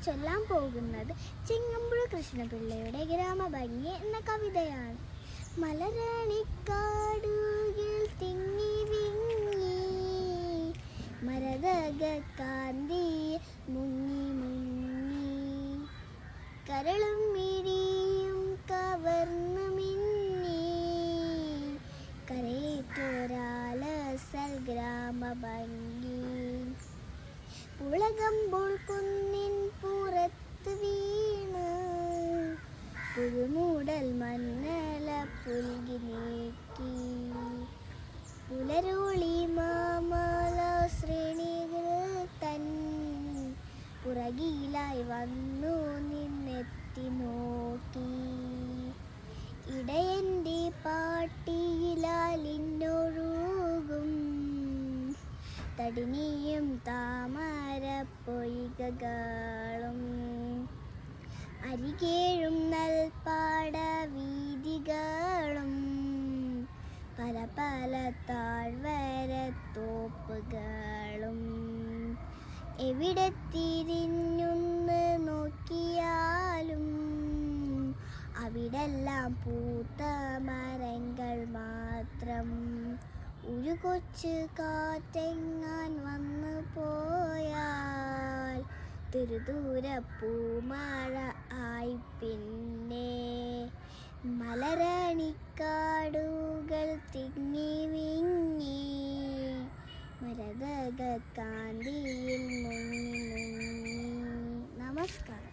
ചൊല്ലാൻ പോകുന്നത് ചിങ്ങമ്പുഴ കൃഷ്ണപിള്ളയുടെ ഗ്രാമഭംഗി എന്ന കവിതയാണ്. മലരണിക്കാടുകിൽ തിങ്ങി വിങ്ങി മരതക കാന്തി മുങ്ങി മുങ്ങി കരളും മിഴിയും കവർന്നു മിന്നി കരയേറ്റൊരാലസൽ ഗ്രാമഭംഗി പുളകമ്പോൾ കുന്നിൻ പുറത്ത് വീണ് പുതുമൂടൽ മന്നല പുൽകി നീക്കി പുലരോളി മാമല ശ്രേണികൾ തൻ പുറകിലായി വന്നു നിന്നെത്തി നോക്കി ഇടയൻ്റെ പാട്ടിയിലാലിന്നൊഴുകും തടിനിയും താമര പൊയ്കകളും അരികേഴും നെൽപ്പാട വീതികളും പല പല താഴ്വര തോപ്പുകളും എവിടെ തിരിഞ്ഞൊന്ന് നോക്കിയാലും അവിടെല്ലാം പൂത്ത മരങ്ങൾ മാത്രം. ഒരു കൊച്ചു കാറ്റെങ്ങാൻ വന്നു പോയാൽ ദൂര പൂമഴ ആയി പിന്നെ മലരണിക്കാടുകൾ തിങ്ങി വിങ്ങി മരതക കാന്തിയിൽ മുങ്ങി മുങ്ങി. നമസ്കാരം.